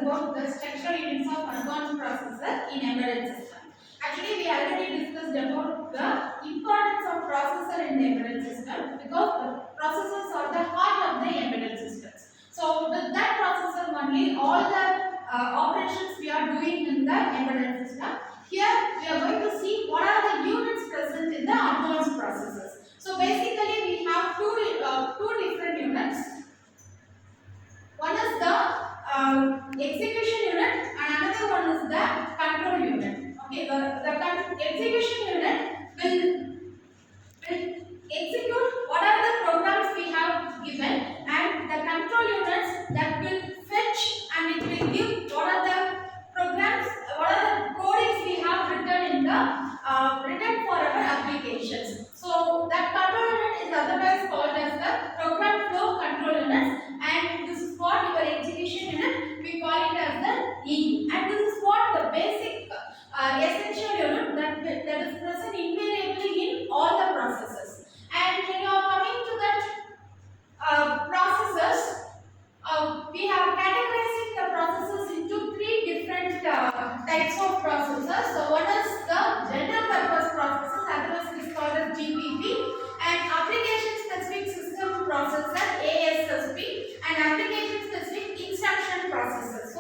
about the structural units of advanced processor in embedded system. Actually, we already discussed about the importance of processor in the embedded system because the processors are the heart of the embedded systems. So, with that processor only, all the operations we are doing in the embedded system. Here, we are going to see what are the units present in the advanced processors. So, basically, we have two different units. One is the execution unit and another one is the control unit. Okay, the execution unit will execute what are the programs we have given, and the control units that will fetch and it will give what are the programs, what are the codings we have written in the written for our applications. So that control unit is otherwise called as the program flow control unit, and this is what your execution unit we call it as the E. And this is what the basic essential unit that is present invariably in all the processes. And when you are coming to that processes, we have categorized the processes into three different types of processors. So one is the general purpose processors, otherwise it is called as GPP, and application specific system processor ASSP, and application specific instruction processor. So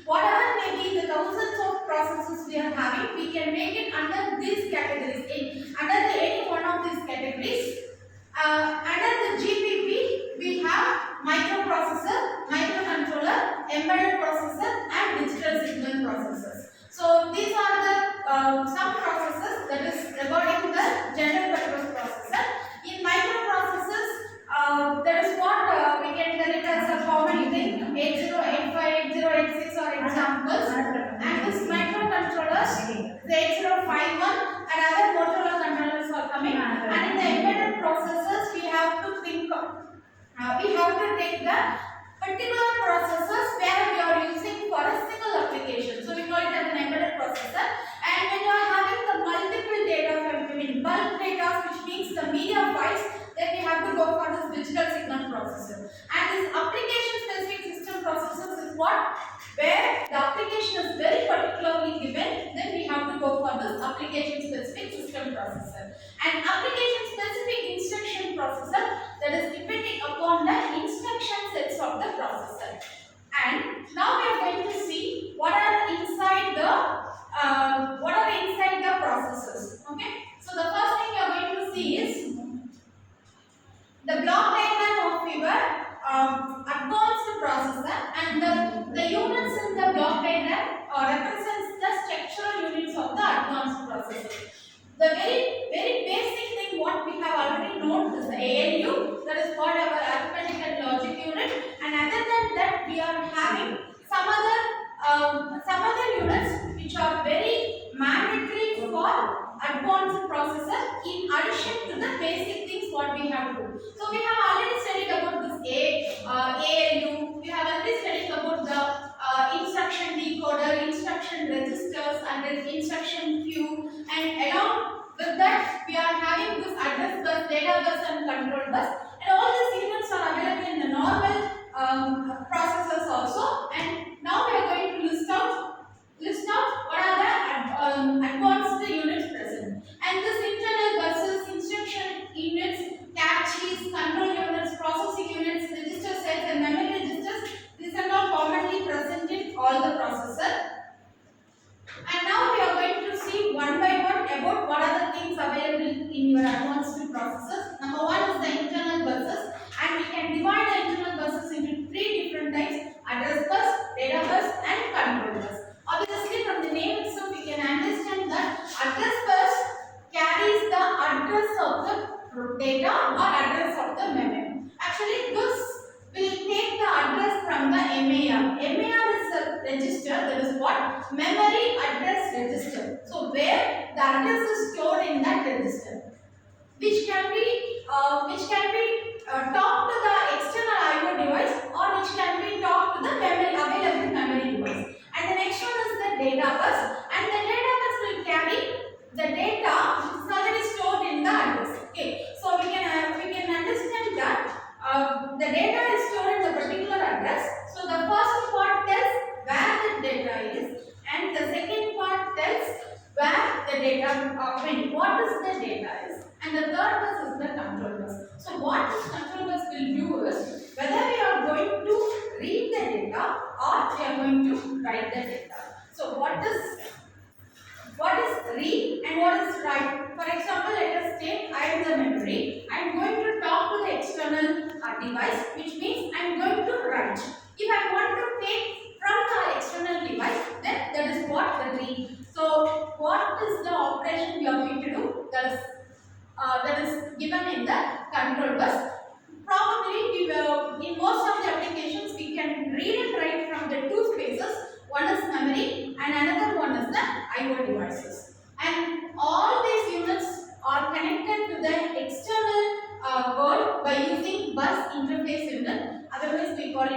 whatever may be the thousands of processes we are having, we can make it under these categories. Under any one of these categories, under the GPP, we have microprocessor, microcontroller, embedded processor, and digital signal processors. So these are the some processors that is regarding the general purpose processor. In microprocessors, there is what we can tell it as a common thing, 8085, 8086 are examples, and this microcontrollers, the 8051 and other Motorola controllers are coming. And in the embedded processors, we have to think we have to take the particular processors where we are using for a single application. So we call it as an embedded processor. And when you are having the multiple data, bulk data, which means the media files, then we have to go for this digital signal processor. And this application specific system processors is what? Where the application is very particularly given, then we have to go for this application specific system processor. And application specific instruction processor, that is depending upon the instruction sets of the processor. And now we are going to see what are inside the processors. Okay. So the first thing we are going to see is the block diagram of your advanced processor, and the units in the block diagram represents the structural units of the advanced processor. The very basic thing what we have already known is the ALU, that is what our arithmetic and logic unit, and other than that we are having some other units which are very mandatory for advanced processor in addition to the basic things what we have to do. So we have already studied about this ALU, we have already studied about the instruction decoder, instruction registers, and then instruction queue, and along with that we are having this address bus, data bus, and control bus, and all these units are available in the normal processors also. And now we are going to list out what are the advanced units present. And this internal buses, instruction units, caches, control units, processing units, register sets, and memory registers, these are all commonly present in all the processor. And now we are going to see one by one about what are the things available in your advanced processors. Number one is the internal buses, and we can divide the internal buses into three different types: address bus, data bus, and control bus. Obviously, from the name itself, we can understand that address bus carries the address of the data or address of the memory. Actually, this will take the address from the MAR. MAR is a register, that is what? Memory address register. So, where the address is stored in that register, which can be talked to the external I/O device, or which can be talked to the available memory device. And the next one is the data bus, and the data bus will carry the data which is already stored in the address. Okay, so we can understand that the data is stored in the particular address. So the first part tells where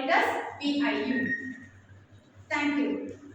it as PIU. Thank you.